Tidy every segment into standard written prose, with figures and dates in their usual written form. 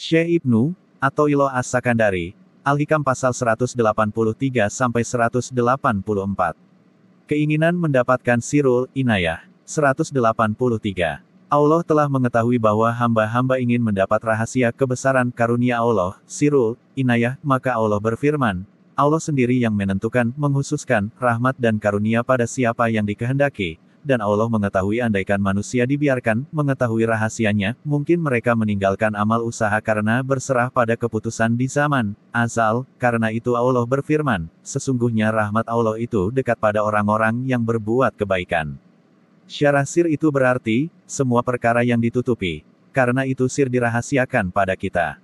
Syekh Ibnu Athaillah As-Sakandari, Al-Hikam pasal 183-184. Keinginan mendapatkan sirul inayah. 183. Allah telah mengetahui bahwa hamba-hamba ingin mendapat rahasia kebesaran karunia Allah, sirul inayah, maka Allah berfirman, Allah sendiri yang menentukan, menghususkan, rahmat dan karunia pada siapa yang dikehendaki, dan Allah mengetahui andaikan manusia dibiarkan, mengetahui rahasianya, mungkin mereka meninggalkan amal usaha karena berserah pada keputusan di zaman azal, karena itu Allah berfirman, sesungguhnya rahmat Allah itu dekat pada orang-orang yang berbuat kebaikan. Syarah sir itu berarti, semua perkara yang ditutupi, karena itu sir dirahasiakan pada kita.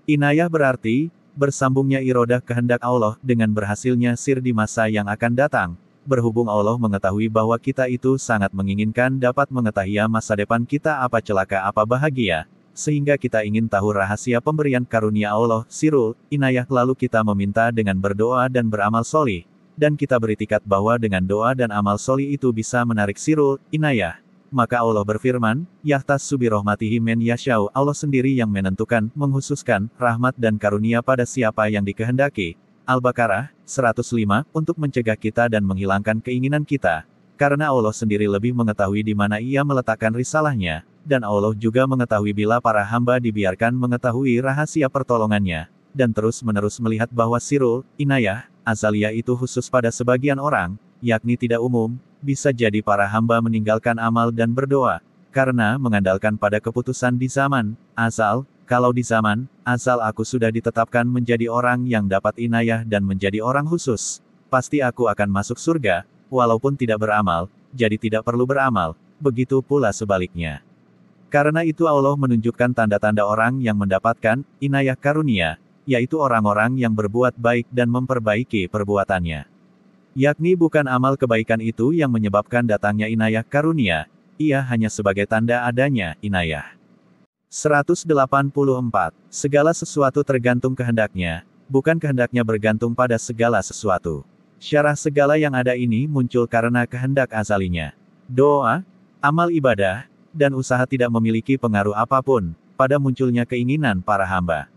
Inayah berarti, bersambungnya irodah kehendak Allah dengan berhasilnya sir di masa yang akan datang, berhubung Allah mengetahui bahwa kita itu sangat menginginkan dapat mengetahui masa depan kita apa celaka apa bahagia, sehingga kita ingin tahu rahasia pemberian karunia Allah, sirul inayah, lalu kita meminta dengan berdoa dan beramal solih. Dan kita beritikat bahwa dengan doa dan amal soli itu bisa menarik sirul inayah. Maka Allah berfirman, Yahtassu bi rahmatihi men yashau, Allah sendiri yang menentukan, menghususkan, rahmat dan karunia pada siapa yang dikehendaki. Al-Baqarah, 105, untuk mencegah kita dan menghilangkan keinginan kita. Karena Allah sendiri lebih mengetahui di mana Ia meletakkan risalahnya, dan Allah juga mengetahui bila para hamba dibiarkan mengetahui rahasia pertolongannya, dan terus-menerus melihat bahwa sirul inayah azaliyah itu khusus pada sebagian orang, yakni tidak umum, bisa jadi para hamba meninggalkan amal dan berdoa, karena mengandalkan pada keputusan di zaman azal, kalau di zaman azal aku sudah ditetapkan menjadi orang yang dapat inayah dan menjadi orang khusus, pasti aku akan masuk surga, walaupun tidak beramal, jadi tidak perlu beramal, begitu pula sebaliknya. Karena itu Allah menunjukkan tanda-tanda orang yang mendapatkan inayah karunia, yaitu orang-orang yang berbuat baik dan memperbaiki perbuatannya. Yakni bukan amal kebaikan itu yang menyebabkan datangnya inayah karunia, ia hanya sebagai tanda adanya inayah. 184. Segala sesuatu tergantung kehendaknya, bukan kehendaknya bergantung pada segala sesuatu. Syarah segala yang ada ini muncul karena kehendak azalinya. Doa, amal ibadah, dan usaha tidak memiliki pengaruh apapun pada munculnya keinginan para hamba.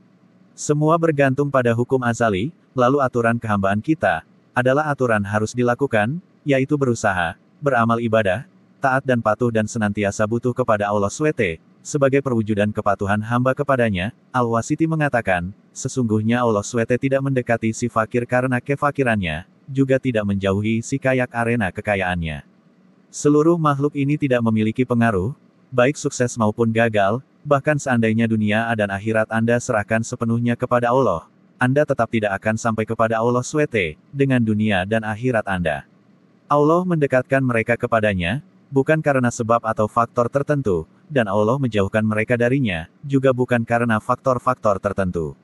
Semua bergantung pada hukum azali, lalu aturan kehambaan kita, adalah aturan harus dilakukan, yaitu berusaha, beramal ibadah, taat dan patuh dan senantiasa butuh kepada Allah SWT, sebagai perwujudan kepatuhan hamba kepadanya. Al-Wasiti mengatakan, sesungguhnya Allah SWT tidak mendekati si fakir karena kefakirannya, juga tidak menjauhi si kaya arena kekayaannya. Seluruh makhluk ini tidak memiliki pengaruh, baik sukses maupun gagal, bahkan seandainya dunia dan akhirat Anda serahkan sepenuhnya kepada Allah, Anda tetap tidak akan sampai kepada Allah SWT, dengan dunia dan akhirat Anda. Allah mendekatkan mereka kepadanya, bukan karena sebab atau faktor tertentu, dan Allah menjauhkan mereka darinya, juga bukan karena faktor-faktor tertentu.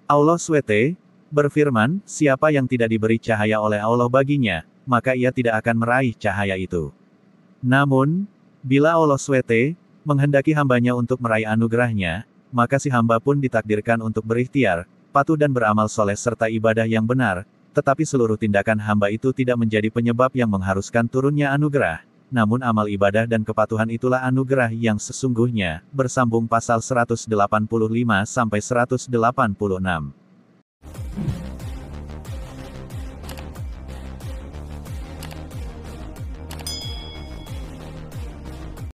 Allah SWT berfirman, siapa yang tidak diberi cahaya oleh Allah baginya, maka ia tidak akan meraih cahaya itu. Namun, bila Allah SWT menghendaki hambanya untuk meraih anugerahnya, maka si hamba pun ditakdirkan untuk berikhtiar, patuh dan beramal soleh serta ibadah yang benar, tetapi seluruh tindakan hamba itu tidak menjadi penyebab yang mengharuskan turunnya anugerah, namun amal ibadah dan kepatuhan itulah anugerah yang sesungguhnya, bersambung pasal 185-186.